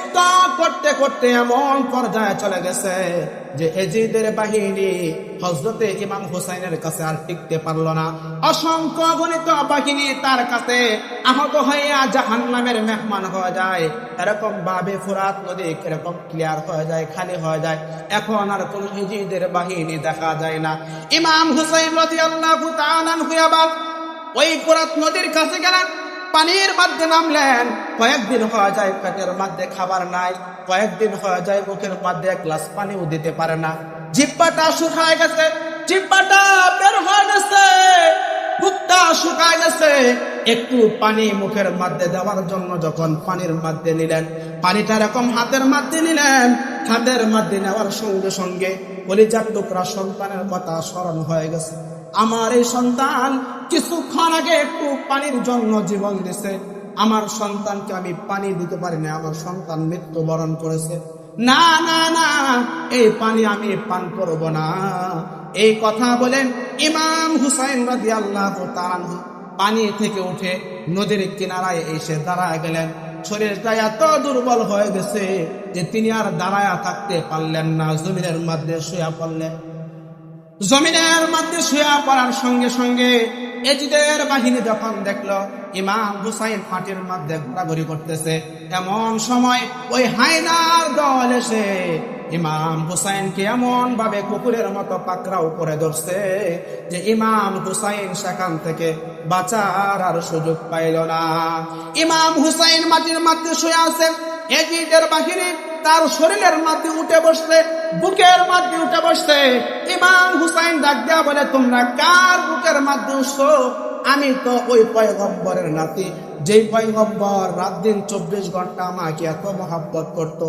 যুদ্ধ করতে করতে এমন পর্যায়ে চলে গেছে যে এজিদের বাহিনী হযরতে ইমাম হুসাইনের কাছে আর টিকতে পারলো না। অসংখ্য গণিত বাহিনী তার কাছে আহত হইয়া জাহান্নামের মেহমান হয়ে যায়। এরকম ভাবে ফুরাত নদী এরকম ক্লিয়ার হয়ে যায়, খালি হয়ে যায়। এখন আর কোন এজিদের বাহিনী দেখা যায় না। ইমাম হুসাইন রাদিয়াল্লাহু তাআলা আনহু আবার ওই ফুরাত নদীর কাছে গেলেন, পানির মধ্যে নামলেন। কয়েকদিন হয়ে যায় পেটের মধ্যে খাবার নাই, কয়েকদিন হয়ে যায় মুখের মধ্যে এক গ্লাস পানিও দিতে পারে না। জিহ্বাটা শুকায় গেছে, জিহ্বাটা বের হয়ে গেছে, মুখটা শুকায় গেছে। একটু পানি মুখের মধ্যে দেওয়ার জন্য যখন পানির মধ্যে নিলেন, পানিটা এরকম হাতের মধ্যে নিলেন, হাতের মধ্যে নেওয়ার সঙ্গে সঙ্গে কলিজার টুকরা সন্তানের কথা স্মরণ হয়ে গেছে। আমার এই সন্তান কিছুক্ষণ আগে একটু পানির জন্য জীবন দিছে, আমার সন্তানকে আমি পানি দিতে পারি না, আমার সন্তান মৃত্যুবরণ করেছে। না না না, এই পানি আমি পান করব না। এই কথা বলেন ইমাম হুসাইন রাদিয়াল্লাহু তাআলা পানি থেকে উঠে নদীর কিনারায় এসে দাঁড়ায় গেলেন। শরীরটা এত দুর্বল হয়ে গেছে যে তিনি আর দাঁড়ায়া থাকতে পারলেন না, জমিনের মধ্যে শুয়ে পড়লেন। জমিনের মধ্যে শুয়ে পড়ার সঙ্গে সঙ্গে এজিদের বাহিনী যখন দেখলো ইমাম হুসাইন মাটির মধ্যে ঘোরাঘুরি করতেছে, এমন সময় ওই হায়দার দল এসে ইমাম হুসাইনকে এমন ভাবে কুকুরের মতো পাকড়াও করে ধরছে যে ইমাম হুসাইন সেখান থেকে বাঁচার আর সুযোগ পাইল না। ইমাম হুসাইন মাটির মধ্যে শুয়ে আছে, এজিদের বাহিনী তার শরীরের মধ্যে উঠে বসছে, বুকের মধ্যে উঠে বসছে। ইমাম হুসাইন ডাক দেয়া বলে, তোমরা কার বুকের মধ্যে উঠছো? আমি তো ওই পয়গম্বরের নাতি, যেই পয়গম্বর রাত দিন 24 ঘন্টা আমাকে এত মহব্বত করতো।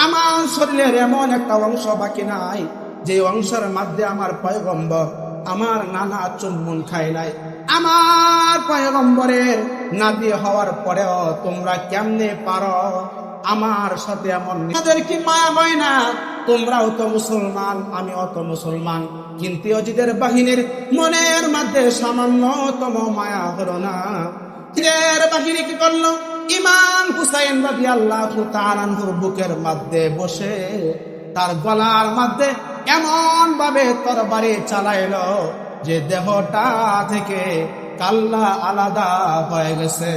আমার শরীরের এমন একটা অংশ বাকি নাই যে অংশের মধ্যে আমার পয়গম্বর আমার নানা চুম্বন খায় নাই। আমার পয়গম্বরের নাতি হওয়ার পরেও তোমরা কেমনে পারো আমার সাথে এমন? তাদের কি মায়া হয় না? তোমরাও তো মুসলমান, আমি অত মুসলমান, কিন্তু অজিদের বাহিনীর মনের মধ্যে সামান্যতম মায়া হলো না। এর বাহিনী কি করলো? ইমাম হুসাইন রাদিয়াল্লাহু তাআলা আনহুর বুকের মধ্যে বসে তার গলার মধ্যে এমন ভাবে তরবারি চালাইলো যে দেহটা থেকে কাল্লা আলাদা হয়ে গেছে।